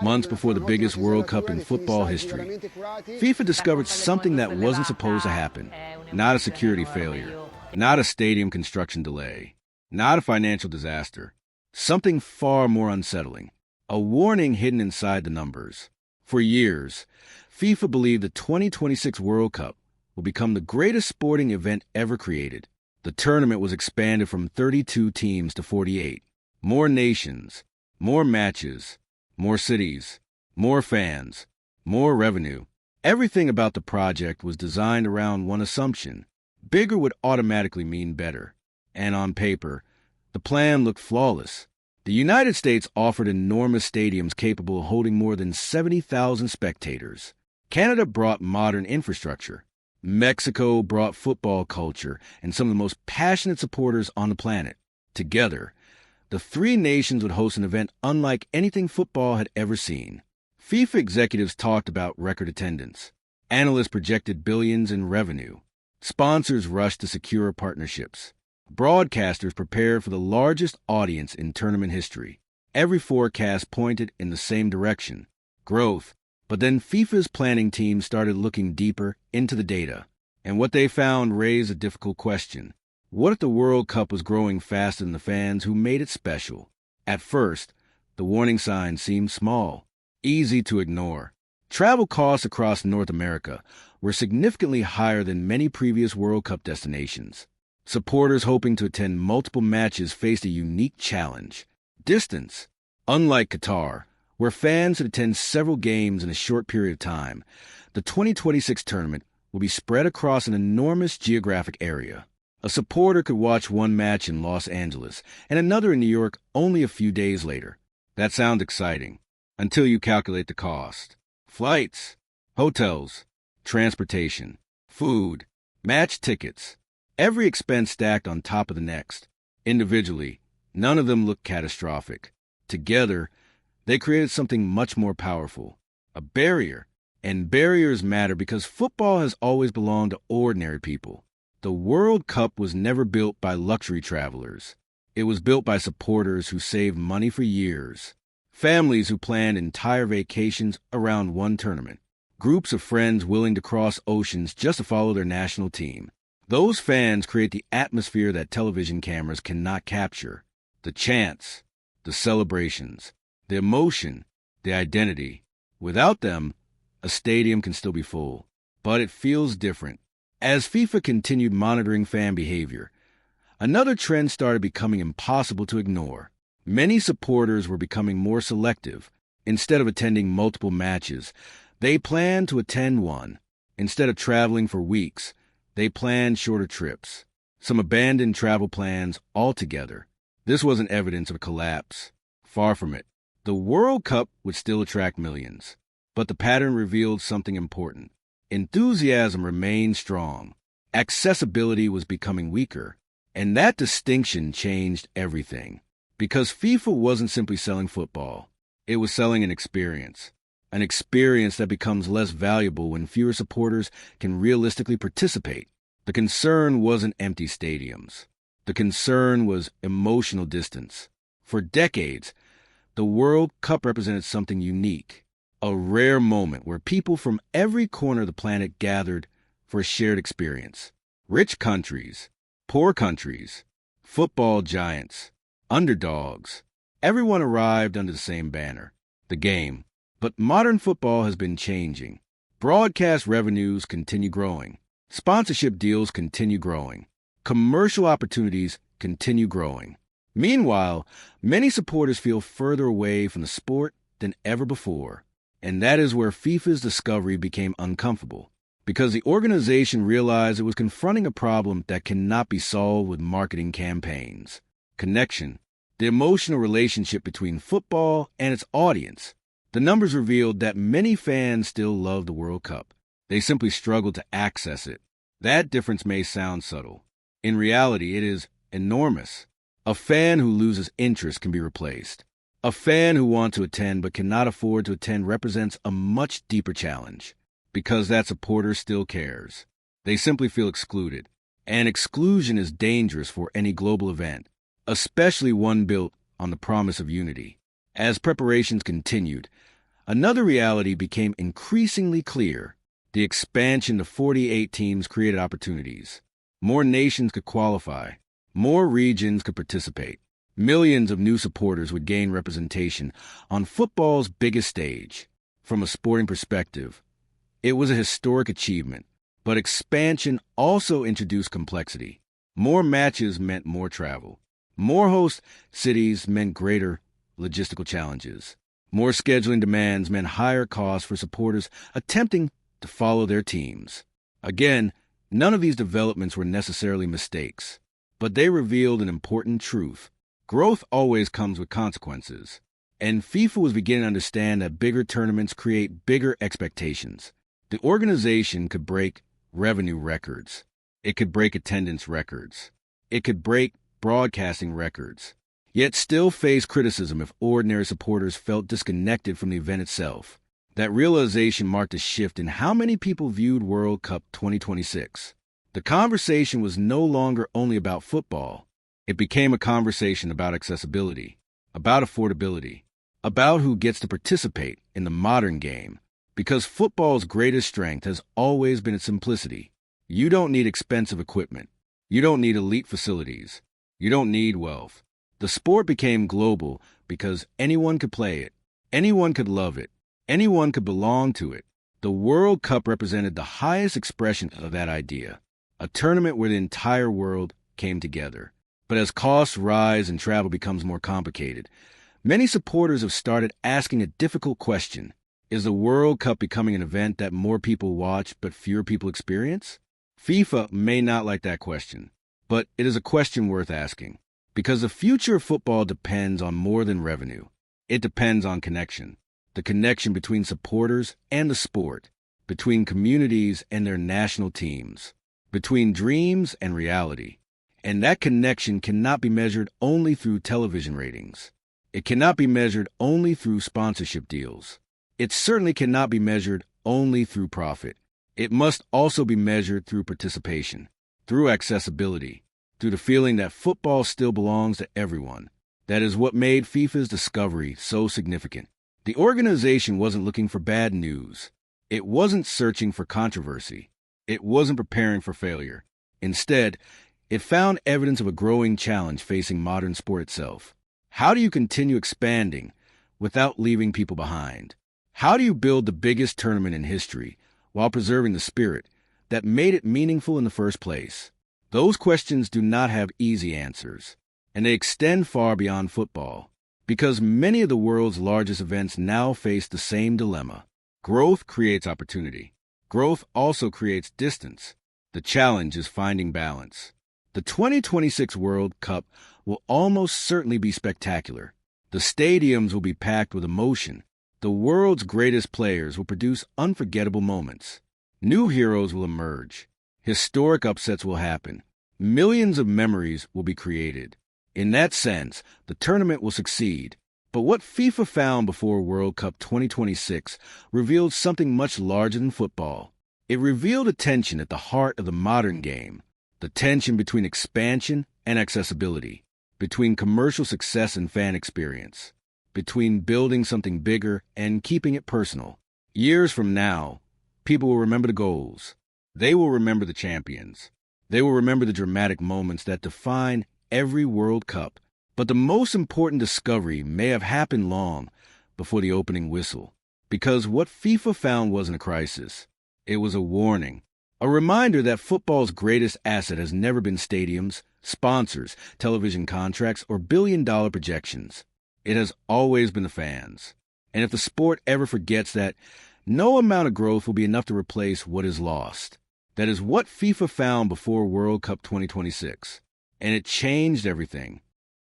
months before the biggest World Cup in football history. FIFA discovered something that wasn't supposed to happen. Not a security failure, not a stadium construction delay, not a financial disaster. Something far more unsettling. A warning hidden inside the numbers. For years, FIFA believed the 2026 World Cup will become the greatest sporting event ever created. The tournament was expanded from 32 teams to 48. More nations, more matches, more cities, more fans, more revenue. Everything about the project was designed around one assumption. Bigger would automatically mean better. And on paper, the plan looked flawless. The United States offered enormous stadiums capable of holding more than 70,000 spectators. Canada brought modern infrastructure. Mexico brought football culture and some of the most passionate supporters on the planet. Together, the three nations would host an event unlike anything football had ever seen. FIFA executives talked about record attendance. Analysts projected billions in revenue. Sponsors rushed to secure partnerships. Broadcasters prepared for the largest audience in tournament history. Every forecast pointed in the same direction: growth. But then FIFA's planning team started looking deeper into the data. And what they found raised a difficult question. What if the World Cup was growing faster than the fans who made it special? At first, the warning signs seemed small, easy to ignore. Travel costs across North America were significantly higher than many previous World Cup destinations. Supporters hoping to attend multiple matches faced a unique challenge: distance. Unlike Qatar, where fans could attend several games in a short period of time, the 2026 tournament will be spread across an enormous geographic area. A supporter could watch one match in Los Angeles and another in New York only a few days later. That sounds exciting, until you calculate the cost. Flights, hotels, transportation, food, match tickets. Every expense stacked on top of the next. Individually, none of them look catastrophic. Together, they created something much more powerful: a barrier. And barriers matter because football has always belonged to ordinary people. The World Cup was never built by luxury travelers. It was built by supporters who saved money for years. Families who planned entire vacations around one tournament. Groups of friends willing to cross oceans just to follow their national team. Those fans create the atmosphere that television cameras cannot capture. The chants, the celebrations, the emotion, the identity. Without them, a stadium can still be full. But it feels different. As FIFA continued monitoring fan behavior, another trend started becoming impossible to ignore. Many supporters were becoming more selective. Instead of attending multiple matches, they planned to attend one. Instead of traveling for weeks, they planned shorter trips. Some abandoned travel plans altogether. This wasn't evidence of a collapse. Far from it. The World Cup would still attract millions. But the pattern revealed something important. Enthusiasm remained strong. Accessibility was becoming weaker. And that distinction changed everything. Because FIFA wasn't simply selling football. It was selling an experience. An experience that becomes less valuable when fewer supporters can realistically participate. The concern wasn't empty stadiums. The concern was emotional distance. For decades, the World Cup represented something unique. A rare moment where people from every corner of the planet gathered for a shared experience. Rich countries, poor countries, football giants, underdogs. Everyone arrived under the same banner, the game. But modern football has been changing. Broadcast revenues continue growing. Sponsorship deals continue growing. Commercial opportunities continue growing. Meanwhile, many supporters feel further away from the sport than ever before. And that is where FIFA's discovery became uncomfortable, because the organization realized it was confronting a problem that cannot be solved with marketing campaigns. Connection, the emotional relationship between football and its audience. The numbers revealed that many fans still love the World Cup. They simply struggle to access it. That difference may sound subtle. In reality, it is enormous. A fan who loses interest can be replaced. A fan who wants to attend but cannot afford to attend represents a much deeper challenge, because that supporter still cares. They simply feel excluded. And exclusion is dangerous for any global event, especially one built on the promise of unity. As preparations continued, Another reality became increasingly clear. The expansion to 48 teams created opportunities. More nations could qualify. More regions could participate. Millions of new supporters would gain representation on football's biggest stage. From a sporting perspective, it was a historic achievement, but expansion also introduced complexity. More matches meant more travel. More host cities meant greater logistical challenges. More scheduling demands meant higher costs for supporters attempting to follow their teams. Again, none of these developments were necessarily mistakes, but they revealed an important truth. Growth always comes with consequences, and FIFA was beginning to understand that bigger tournaments create bigger expectations. The organization could break revenue records. It could break attendance records. It could break broadcasting records, yet still face criticism if ordinary supporters felt disconnected from the event itself. That realization marked a shift in how many people viewed World Cup 2026. The conversation was no longer only about football. It became a conversation about accessibility, about affordability, about who gets to participate in the modern game. Because football's greatest strength has always been its simplicity. You don't need expensive equipment. You don't need elite facilities. You don't need wealth. The sport became global because anyone could play it. Anyone could love it. Anyone could belong to it. The World Cup represented the highest expression of that idea, a tournament where the entire world came together. But as costs rise and travel becomes more complicated, many supporters have started asking a difficult question. Is the World Cup becoming an event that more people watch but fewer people experience? FIFA may not like that question, but it is a question worth asking. Because the future of football depends on more than revenue. It depends on connection. The connection between supporters and the sport, between communities and their national teams, between dreams and reality. And that connection cannot be measured only through television ratings. It cannot be measured only through sponsorship deals. It certainly cannot be measured only through profit. It must also be measured through participation, through accessibility, through the feeling that football still belongs to everyone. That is what made FIFA's discovery so significant. The organization wasn't looking for bad news. It wasn't searching for controversy. It wasn't preparing for failure. Instead, it found evidence of a growing challenge facing modern sport itself. How do you continue expanding without leaving people behind? How do you build the biggest tournament in history while preserving the spirit that made it meaningful in the first place? Those questions do not have easy answers, and they extend far beyond football, because many of the world's largest events now face the same dilemma. Growth creates opportunity. Growth also creates distance. The challenge is finding balance. The 2026 World Cup will almost certainly be spectacular. The stadiums will be packed with emotion. The world's greatest players will produce unforgettable moments. New heroes will emerge. Historic upsets will happen. Millions of memories will be created. In that sense, the tournament will succeed. But what FIFA found before World Cup 2026 revealed something much larger than football. It revealed a tension at the heart of the modern game. The tension between expansion and accessibility, between commercial success and fan experience, between building something bigger and keeping it personal. Years from now, people will remember the goals. They will remember the champions. They will remember the dramatic moments that define every World Cup. But the most important discovery may have happened long before the opening whistle, because what FIFA found wasn't a crisis. It was a warning. A reminder that football's greatest asset has never been stadiums, sponsors, television contracts, or billion-dollar projections. It has always been the fans. And if the sport ever forgets that, no amount of growth will be enough to replace what is lost. That is what FIFA found before World Cup 2026. And it changed everything.